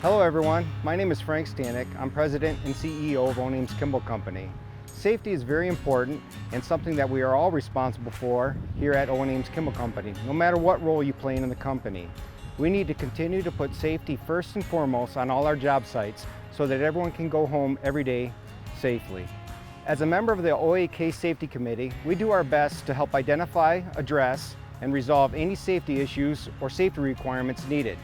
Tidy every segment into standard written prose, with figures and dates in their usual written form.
Hello everyone, my name is Frank Stanek. I'm President and CEO of Owen-Ames-Kimball Co. Safety is very important and something that we are all responsible for here at Owen-Ames-Kimball Co. No matter what role you play in the company. We need to continue to put safety first and foremost on all our job sites so that everyone can go home every day safely. As a member of the OAK Safety Committee, we do our best to help identify, address, and resolve any safety issues or safety requirements needed.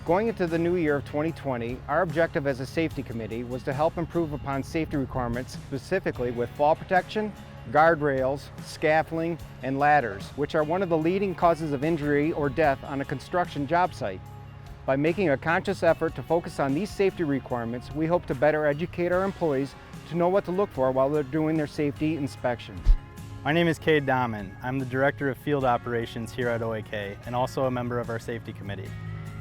Going into the new year of 2020, our objective as a safety committee was to help improve upon safety requirements, specifically with fall protection, guardrails, scaffolding, and ladders, which are one of the leading causes of injury or death on a construction job site. By making a conscious effort to focus on these safety requirements, we hope to better educate our employees to know what to look for while they're doing their safety inspections. My name is Cade Dahman. I'm the Director of Field Operations here at OAK and also a member of our Safety Committee.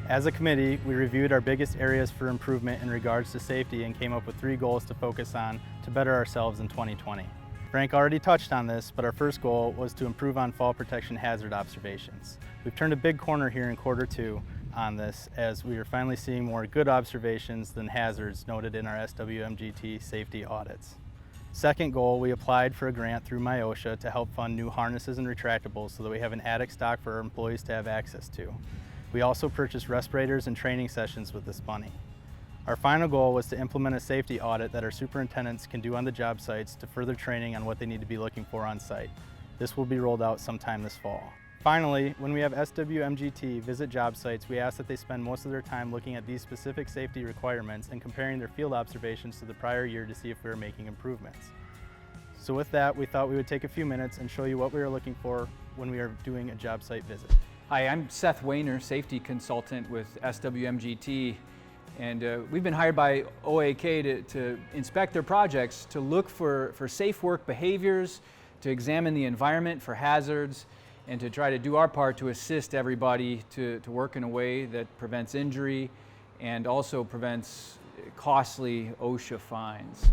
As a committee, we reviewed our biggest areas for improvement in regards to safety and came up with 3 goals to focus on to better ourselves in 2020. Frank already touched on this, but our first goal was to improve on fall protection hazard observations. We've turned a big corner here in Q2 on this as we are finally seeing more good observations than hazards noted in our SWMGT safety audits. Second goal, we applied for a grant through MIOSHA to help fund new harnesses and retractables so that we have an attic stock for our employees to have access to. We also purchased respirators and training sessions with this money. Our final goal was to implement a safety audit that our superintendents can do on the job sites to further training on what they need to be looking for on site. This will be rolled out sometime this fall. Finally, when we have SWMGT visit job sites, we ask that they spend most of their time looking at these specific safety requirements and comparing their field observations to the prior year to see if we are making improvements. So with that, we thought we would take a few minutes and show you what we are looking for when we are doing a job site visit. Hi, I'm Seth Wayner, safety consultant with SWMGT, and we've been hired by OAK to inspect their projects, to look for safe work behaviors, to examine the environment for hazards, and to try to do our part to assist everybody to work in a way that prevents injury and also prevents costly OSHA fines.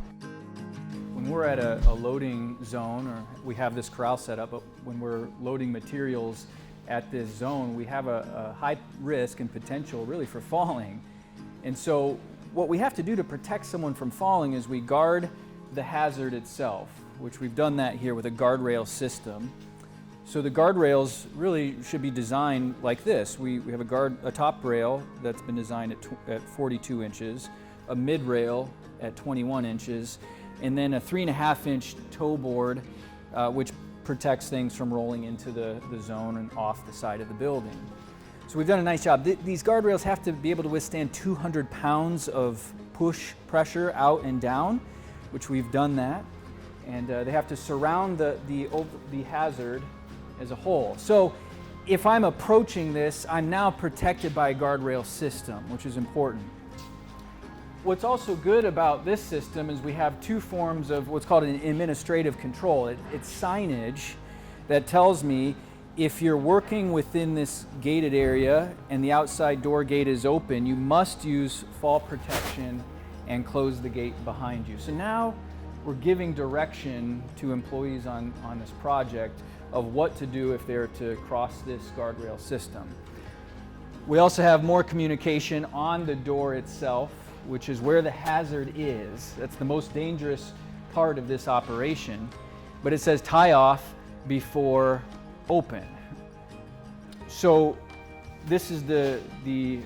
When we're at a loading zone, or we have this corral set up, but when we're loading materials at this zone, we have a high risk and potential really for falling. And so what we have to do to protect someone from falling is we guard the hazard itself, which we've done that here with a guardrail system. So the guardrails really should be designed like this. We have a top rail that's been designed at 42 inches, a mid rail at 21 inches, and then a 3.5-inch toe board, which protects things from rolling into the zone and off the side of the building. So we've done a nice job. These guardrails have to be able to withstand 200 pounds of push pressure out and down, which we've done that. And they have to surround the hazard as a whole. So if I'm approaching this, I'm now protected by a guardrail system, which is important. What's also good about this system is we have 2 forms of what's called an administrative control. It's signage that tells me if you're working within this gated area and the outside door gate is open, you must use fall protection and close the gate behind you. So now we're giving direction to employees on this project of what to do if they're to cross this guardrail system. We also have more communication on the door itself, which is where the hazard is. That's the most dangerous part of this operation. But it says tie off before open. So this is the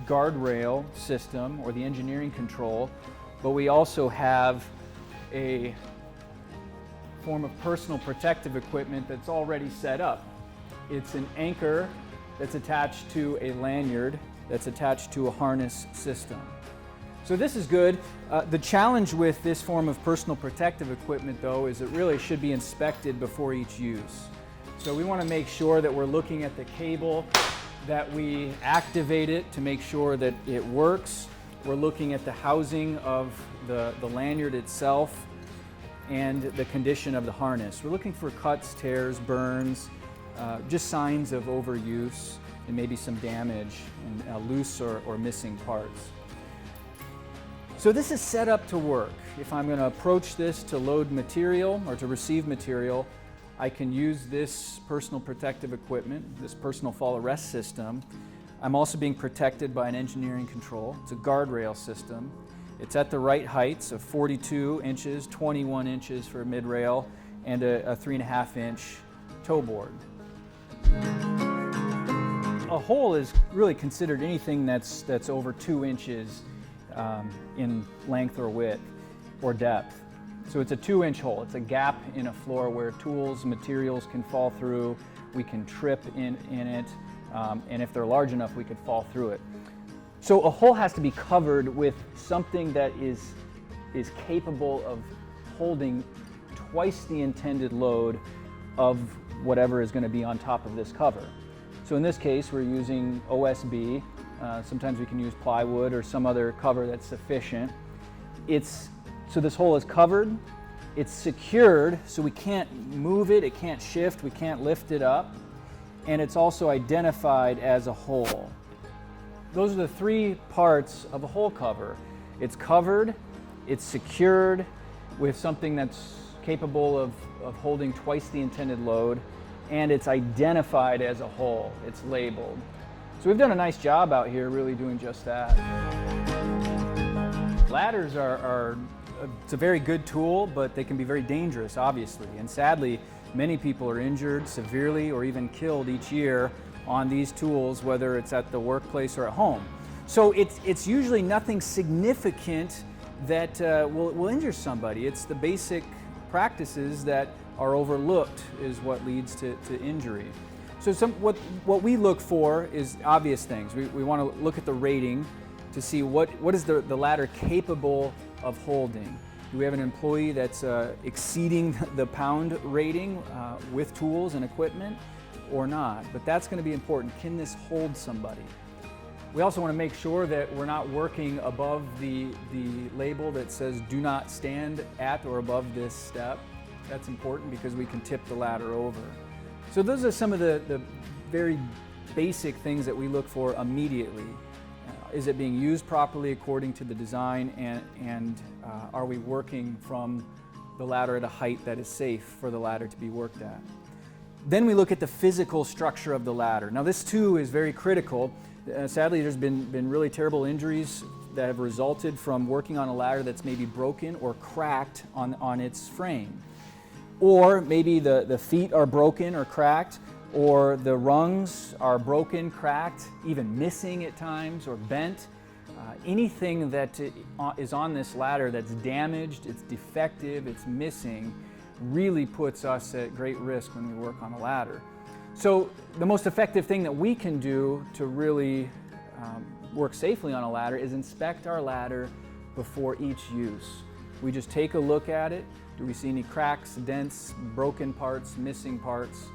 guardrail system or the engineering control, but we also have a form of personal protective equipment that's already set up. It's an anchor that's attached to a lanyard that's attached to a harness system. So this is good. The challenge with this form of personal protective equipment, though, is it really should be inspected before each use. So we want to make sure that we're looking at the cable, that we activate it to make sure that it works. We're looking at the housing of the lanyard itself and the condition of the harness. We're looking for cuts, tears, burns, just signs of overuse and maybe some damage and loose or missing parts. So this is set up to work. If I'm going to approach this to load material or to receive material, I can use this personal protective equipment, this personal fall arrest system, I'm also being protected by an engineering control. It's a guardrail system. It's at the right heights of 42 inches, 21 inches for a mid-rail, and a 3.5-inch toe board. A hole is really considered anything that's over 2 inches in length or width or depth. So it's a 2-inch hole. It's a gap in a floor where tools, materials can fall through. We can trip in it, and if they're large enough, we could fall through it. So a hole has to be covered with something that is capable of holding twice the intended load of whatever is going to be on top of this cover. So in this case, we're using OSB. Sometimes we can use plywood or some other cover that's sufficient. So this hole is covered, it's secured, so we can't move it, it can't shift, we can't lift it up, and it's also identified as a hole. Those are the three parts of a hole cover. It's covered, it's secured with something that's capable of holding twice the intended load, and it's identified as a hole. It's labeled. So we've done a nice job out here really doing just that. Ladders it's a very good tool, but they can be very dangerous, obviously. And sadly, many people are injured severely or even killed each year on these tools, whether it's at the workplace or at home. So it's usually nothing significant that will injure somebody. It's the basic practices that are overlooked is what leads to injury. So what we look for is obvious things. We want to look at the rating to see what is the ladder capable of holding. Do we have an employee that's exceeding the pound rating with tools and equipment or not? But that's going to be important. Can this hold somebody? We also want to make sure that we're not working above the label that says do not stand at or above this step. That's important because we can tip the ladder over. So those are some of the very basic things that we look for immediately. Is it being used properly according to the design, and are we working from the ladder at a height that is safe for the ladder to be worked at? Then we look at the physical structure of the ladder. Now this too is very critical. Sadly, there's been really terrible injuries that have resulted from working on a ladder that's maybe broken or cracked on its frame. Or maybe the feet are broken or cracked, or the rungs are broken, cracked, even missing at times, or bent. Anything that is on this ladder that's damaged, it's defective, it's missing, really puts us at great risk when we work on a ladder. So the most effective thing that we can do to really work safely on a ladder is inspect our ladder before each use. We just take a look at it. Do we see any cracks, dents, broken parts, missing parts?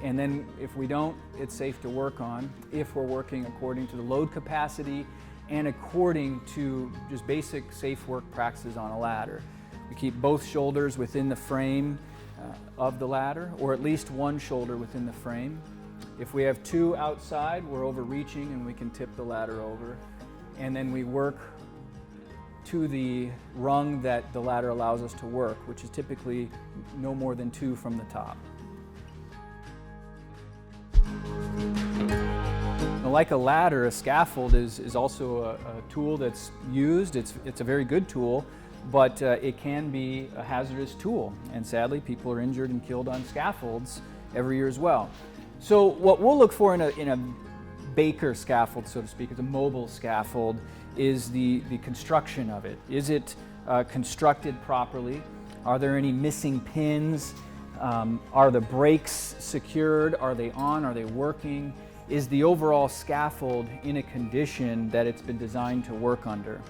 And then if we don't, it's safe to work on if we're working according to the load capacity and according to just basic safe work practices on a ladder. We keep both shoulders within the frame of the ladder, or at least one shoulder within the frame. If we have two outside, we're overreaching and we can tip the ladder over. And then we work to the rung that the ladder allows us to work, which is typically no more than 2 from the top. Now, like a ladder, a scaffold is also a tool that's used. It's a very good tool, but it can be a hazardous tool. And sadly, people are injured and killed on scaffolds every year as well. So what we'll look for in a Baker scaffold, so to speak, it's a mobile scaffold, is the construction of it. Is it constructed properly? Are there any missing pins? Are the brakes secured? Are they on? Are they working? Is the overall scaffold in a condition that it's been designed to work under?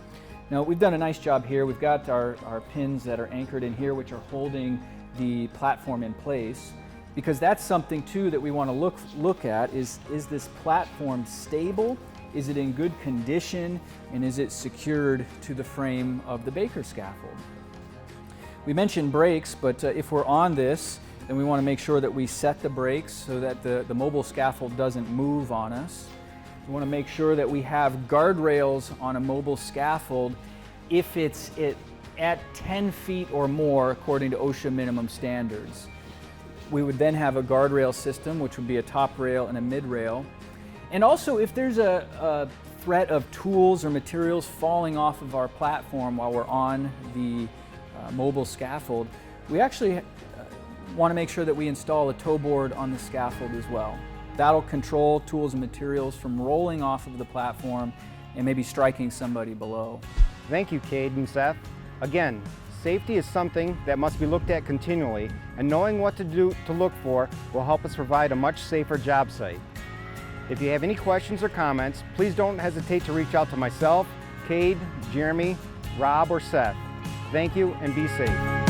Now, we've done a nice job here. We've got our pins that are anchored in here, which are holding the platform in place, because that's something too that we want to look at. Is this platform stable? Is it in good condition? And is it secured to the frame of the Baker scaffold? We mentioned brakes, but if we're on this, then we want to make sure that we set the brakes so that the mobile scaffold doesn't move on us. We want to make sure that we have guardrails on a mobile scaffold if it's at 10 feet or more according to OSHA minimum standards. We would then have a guardrail system, which would be a top rail and a mid rail. And also, if there's a threat of tools or materials falling off of our platform while we're on the mobile scaffold, we actually want to make sure that we install a tow board on the scaffold as well. That'll control tools and materials from rolling off of the platform and maybe striking somebody below. Thank you, Cade and Seth. Again, safety is something that must be looked at continually, and knowing what to look for will help us provide a much safer job site. If you have any questions or comments, please don't hesitate to reach out to myself, Cade, Jeremy, Rob, or Seth. Thank you and be safe.